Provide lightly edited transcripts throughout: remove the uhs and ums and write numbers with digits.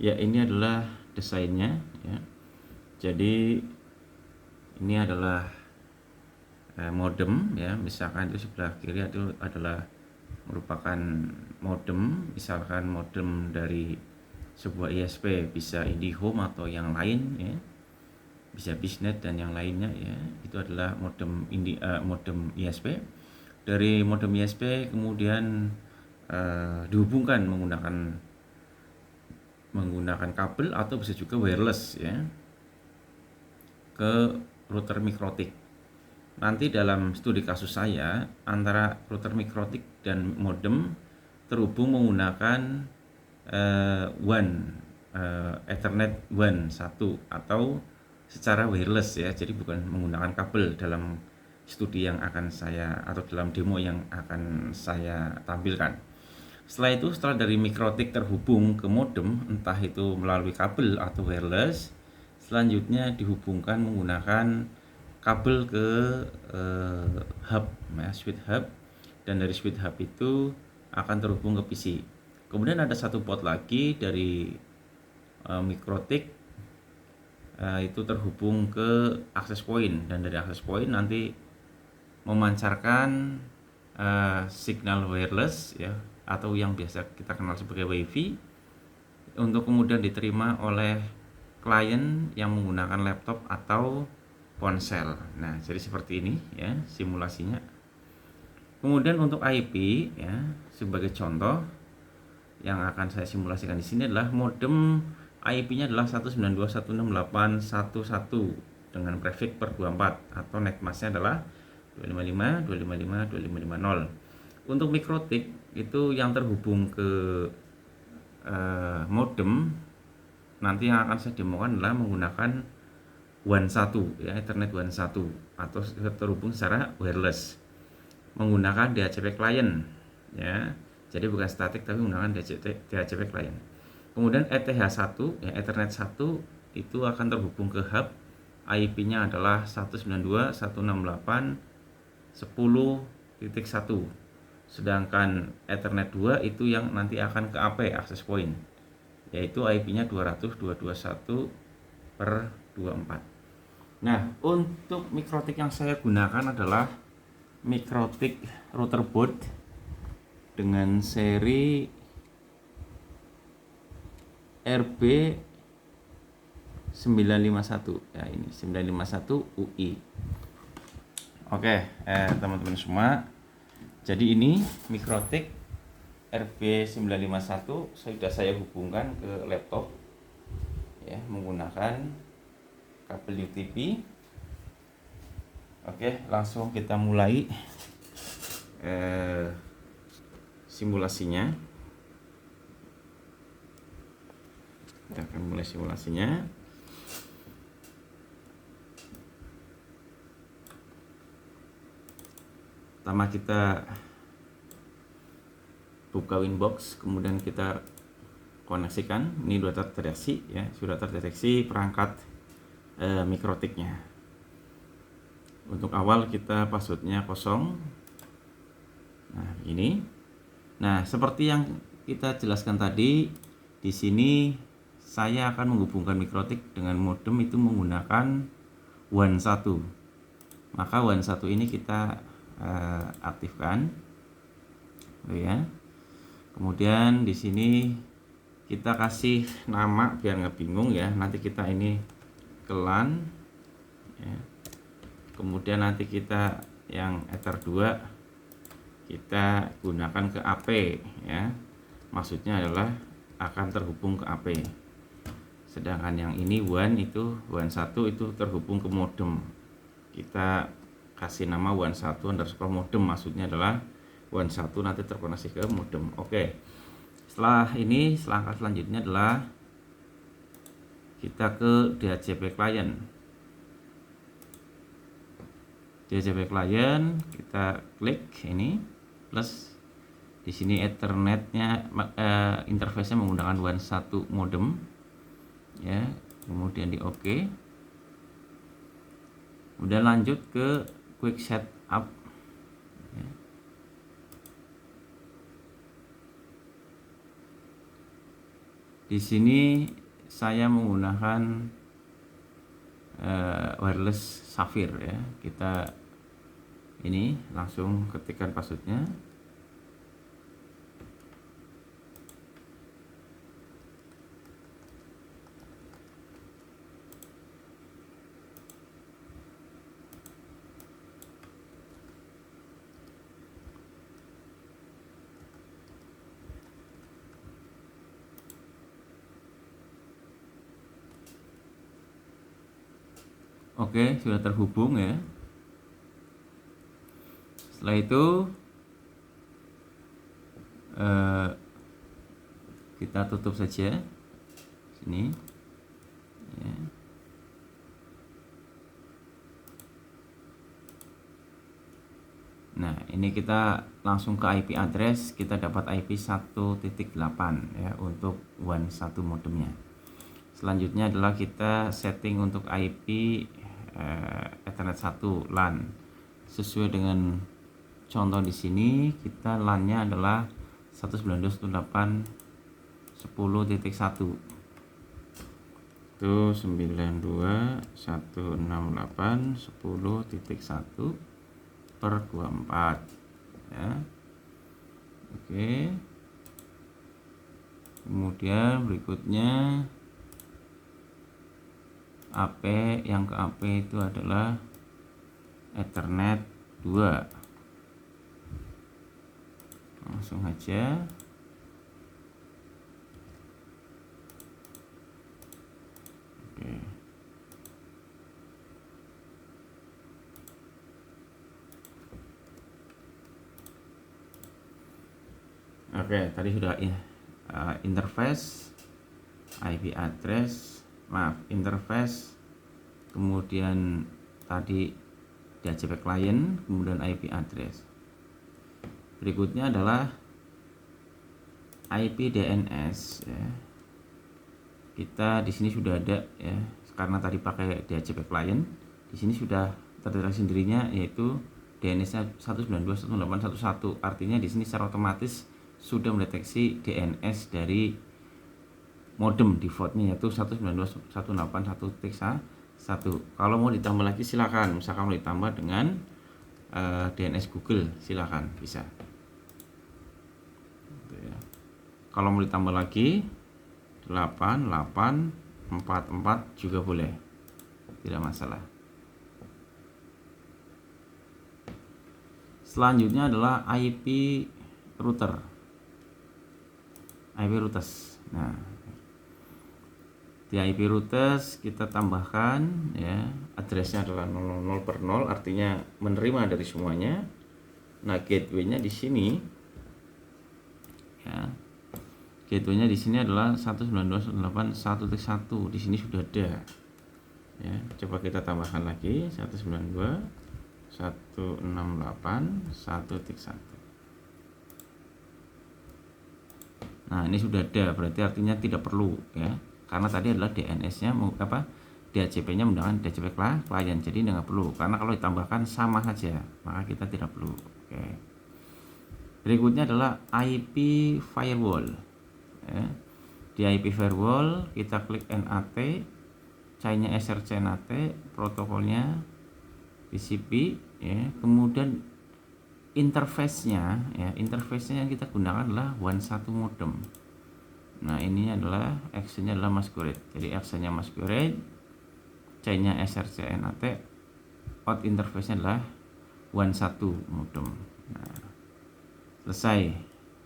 Ya, ini adalah desainnya ya. Jadi ini adalah modem ya, misalkan itu sebelah kiri itu adalah merupakan modem, misalkan modem dari sebuah ISP, bisa IndiHome atau yang lain ya, bisa Bisnet dan yang lainnya ya. Itu adalah modem ISP. Dari modem ISP kemudian dihubungkan menggunakan kabel atau bisa juga wireless ya ke router mikrotik. Nanti dalam studi kasus saya, antara router mikrotik dan modem terhubung menggunakan WAN, Ethernet WAN 1 atau secara wireless ya. Jadi bukan menggunakan kabel dalam studi yang akan saya atau dalam demo yang akan saya tampilkan. Setelah dari mikrotik terhubung ke modem, entah itu melalui kabel atau wireless, selanjutnya dihubungkan menggunakan kabel ke hub ya, switch hub, dan dari switch hub itu akan terhubung ke PC. Kemudian ada satu port lagi dari mikrotik itu terhubung ke access point, dan dari access point nanti memancarkan signal wireless ya, atau yang biasa kita kenal sebagai WiFi, untuk kemudian diterima oleh klien yang menggunakan laptop atau ponsel. Nah, jadi seperti ini ya simulasinya. Kemudian untuk IP ya, sebagai contoh yang akan saya simulasikan di sini adalah modem IP-nya adalah 192.168.1.1 dengan prefix per 24 atau netmasknya adalah 255.255.255.0. Untuk mikrotik itu yang terhubung ke modem nanti yang akan saya demokan adalah menggunakan WAN 1 ya, Ethernet WAN 1 atau terhubung secara wireless menggunakan DHCP client ya. Jadi bukan statik tapi menggunakan DHCP client. Kemudian ETH1 ya, Ethernet 1 itu akan terhubung ke hub, IP-nya adalah 192.168.10.1. Sedangkan Ethernet 2 itu yang nanti akan ke AP, access point, yaitu IP-nya 200.221/24. Nah, untuk mikrotik yang saya gunakan adalah mikrotik router board dengan seri RB 951 ya, ini 951 UI. Oke, teman-teman semua, jadi ini mikrotik RB 951 sudah saya hubungkan ke laptop ya, menggunakan kabel UTP. Oke, langsung kita mulai simulasinya. Kita akan mulai simulasinya. Pertama kita buka Winbox, kemudian kita koneksikan. Ini sudah terdeteksi ya, sudah terdeteksi perangkat mikrotiknya. Untuk awal kita passwordnya kosong. Nah, ini. Nah, seperti yang kita jelaskan tadi, di sini saya akan menghubungkan mikrotik dengan modem itu menggunakan WAN 1. Maka WAN 1 ini kita aktifkan. Ya. Kemudian di sini kita kasih nama biar nggak bingung ya. Nanti kita ini ke LAN ya. Kemudian nanti kita yang Ether 2 kita gunakan ke AP ya. Maksudnya adalah akan terhubung ke AP. Sedangkan yang ini WAN 1 itu terhubung ke modem. Kita kasih nama WAN 1_modem, maksudnya adalah WAN 1 nanti terkoneksi ke modem. Oke. Setelah ini, langkah selanjutnya adalah kita ke DHCP client. DHCP client kita klik ini plus di sini Ethernetnya interface-nya menggunakan WAN 1 modem ya, kemudian di OK. Kemudian lanjut ke quick setup ya. Di sini saya menggunakan wireless Sapphire ya. Kita ini langsung ketikkan passwordnya. Oke, sudah terhubung ya. Setelah itu kita tutup saja sini ya. Nah, ini kita langsung ke IP address, kita dapat IP 1.8 ya untuk WAN 1 modemnya. Selanjutnya adalah kita setting untuk IP Ethernet 1 LAN. Sesuai dengan contoh di sini, kita LAN-nya adalah 192.168.10.1. Itu 92.168.10.1 per 24 ya. Oke, kemudian berikutnya AP, yang ke AP itu adalah Ethernet 2. Langsung aja. Oke. Oke, tadi sudah ya. Interface, IP address, interface, kemudian tadi DHCP client, kemudian IP address. Berikutnya adalah IP DNS ya. Kita di sini sudah ada ya, karena tadi pakai DHCP client, di sini sudah terdeteksi sendirinya yaitu DNS-nya 192.168.1.1. Artinya di sini secara otomatis sudah mendeteksi DNS dari modem defaultnya yaitu 192.168.1.1. Kalau mau ditambah lagi silakan, misalkan mau ditambah dengan DNS Google silakan, bisa. Kalau mau ditambah lagi 8844 juga boleh, tidak masalah. Selanjutnya adalah IP router, IP routers. Nah, di IP routers kita tambahkan ya, addressnya adalah 000 per 0, artinya menerima dari semuanya. Nah, gateway-nya di sini ya. Gateway-nya di sini adalah 192.168.1.1. Di sini sudah ada. Ya, coba kita tambahkan lagi 192.168.1.1. Nah, ini sudah ada, berarti artinya tidak perlu ya. Karena tadi adalah DNS-nya DHCP-nya menggunakan DHCP client, jadi nggak perlu. Karena kalau ditambahkan sama saja, maka kita tidak perlu. Oke. Berikutnya adalah IP firewall. Ya. Di IP firewall kita klik NAT, chain-nya SRC NAT, protokolnya TCP ya. Kemudian interface-nya ya, interface-nya yang kita gunakan adalah WAN 1 modem. Nah, ini adalah action-nya adalah masquerade. Jadi action-nya masquerade, chain-nya SRC NAT, out interface-nya adalah WAN 1 modem. Nah, selesai.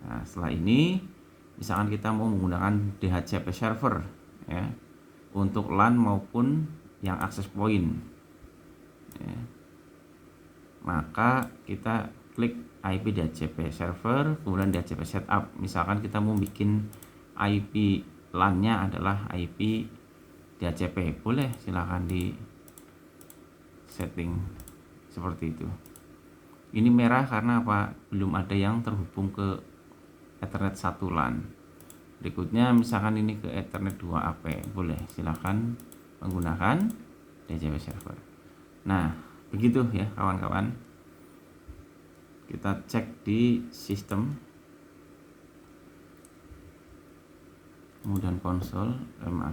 Nah, setelah ini misalkan kita mau menggunakan DHCP server ya, untuk LAN maupun yang access point ya, maka kita klik IP DHCP server, kemudian DHCP setup. Misalkan kita mau bikin IP LAN-nya adalah IP DHCP, boleh silahkan di setting seperti itu. Ini merah karena apa? Belum ada yang terhubung ke Ethernet 1 LAN. Berikutnya misalkan ini ke Ethernet 2 AP, boleh silahkan menggunakan DHCP server. Nah, begitu ya kawan-kawan. Kita cek di sistem. kemudian konsol, maaf,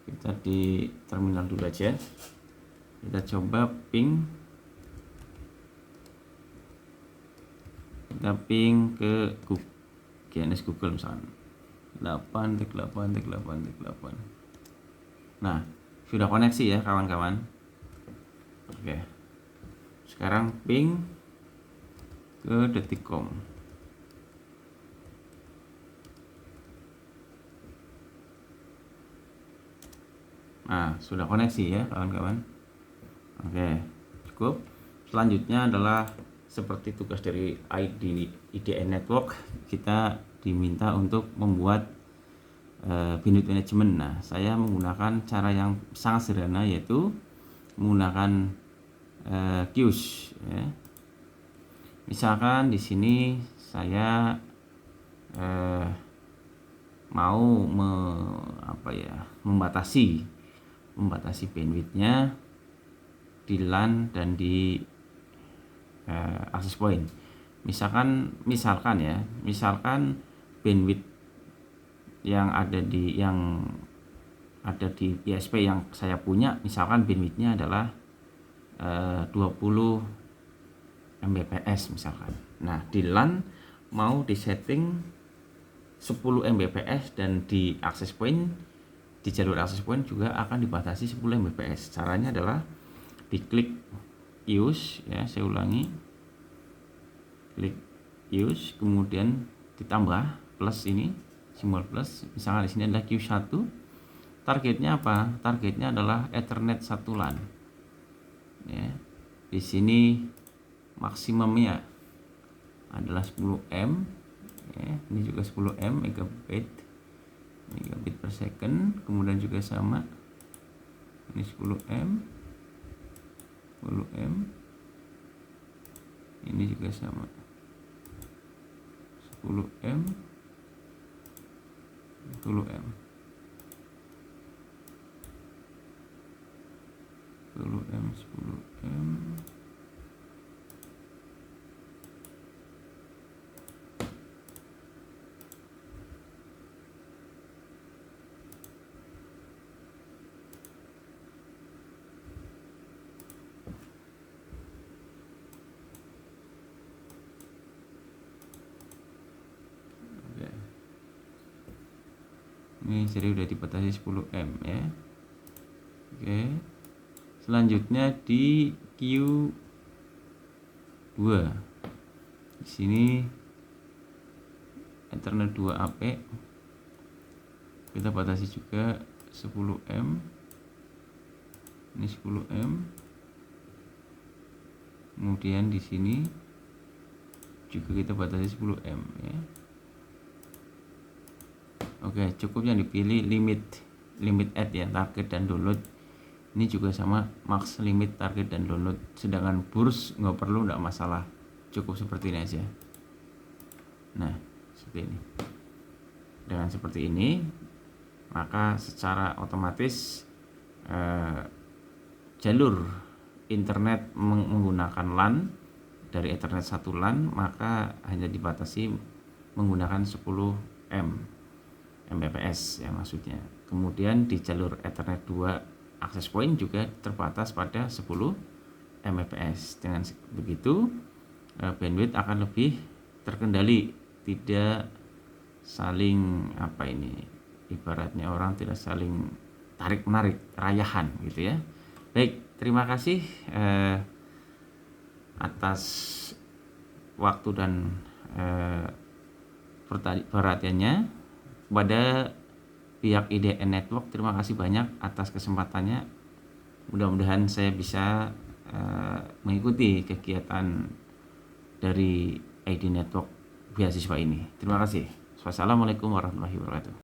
kita di terminal dulu aja. Kita coba ping, kita ping ke GNS Google misalkan 8.8.8.8. Nah, sudah koneksi ya kawan-kawan. Oke, sekarang ping ke detik.com. Nah, sudah koneksi ya kawan-kawan. Oke, cukup. Selanjutnya adalah seperti tugas dari IDN Network, kita diminta untuk membuat bandwidth management. Nah, saya menggunakan cara yang sangat sederhana, yaitu menggunakan queues ya. Misalkan di sini saya mau membatasi bandwidthnya di LAN dan di access point. Misalkan bandwidth yang ada di PSP yang saya punya, misalkan bandwidthnya adalah 20 Mbps misalkan. Nah, di LAN mau disetting 10 Mbps dan di access point, di jalur access point juga akan dibatasi 10 Mbps. Caranya adalah diklik use ya, saya ulangi, klik use, kemudian ditambah plus ini, simbol plus. Misalnya di sini adalah Q1. Targetnya apa? Targetnya adalah Ethernet 1 LAN. Ya. Di sini maksimumnya adalah 10 M. Ya, ini juga 10 M megabit per second. Kemudian juga sama, ini 10 M, 10 M, ini juga sama 10 M, 10 M, 10 M, 10 M. Ini jadi udah dibatasi 10 M ya. Oke. Selanjutnya di Q2. Di sini Ethernet 2 AP. Kita batasi juga 10 M. Ini 10 M. Kemudian di sini juga kita batasi 10 M ya. Oke, cukup yang dipilih limit add ya, target dan download. Ini juga sama, max limit, target dan download. Sedangkan burst nggak perlu, nggak masalah, cukup seperti ini aja. Nah, seperti ini. Dengan seperti ini, maka secara otomatis jalur internet menggunakan LAN dari Ethernet 1 LAN, maka hanya dibatasi menggunakan 10 Mbps ya maksudnya. Kemudian di jalur Ethernet 2 access point juga terbatas pada 10 Mbps. Dengan begitu bandwidth akan lebih terkendali, tidak saling ibaratnya orang tidak saling tarik menarik, rayahan gitu ya. Baik, terima kasih atas waktu dan perhatiannya. Kepada pihak IDN Network, terima kasih banyak atas kesempatannya. Mudah-mudahan saya bisa mengikuti kegiatan dari ID Network beasiswa ini. Terima kasih. Wassalamualaikum warahmatullahi wabarakatuh.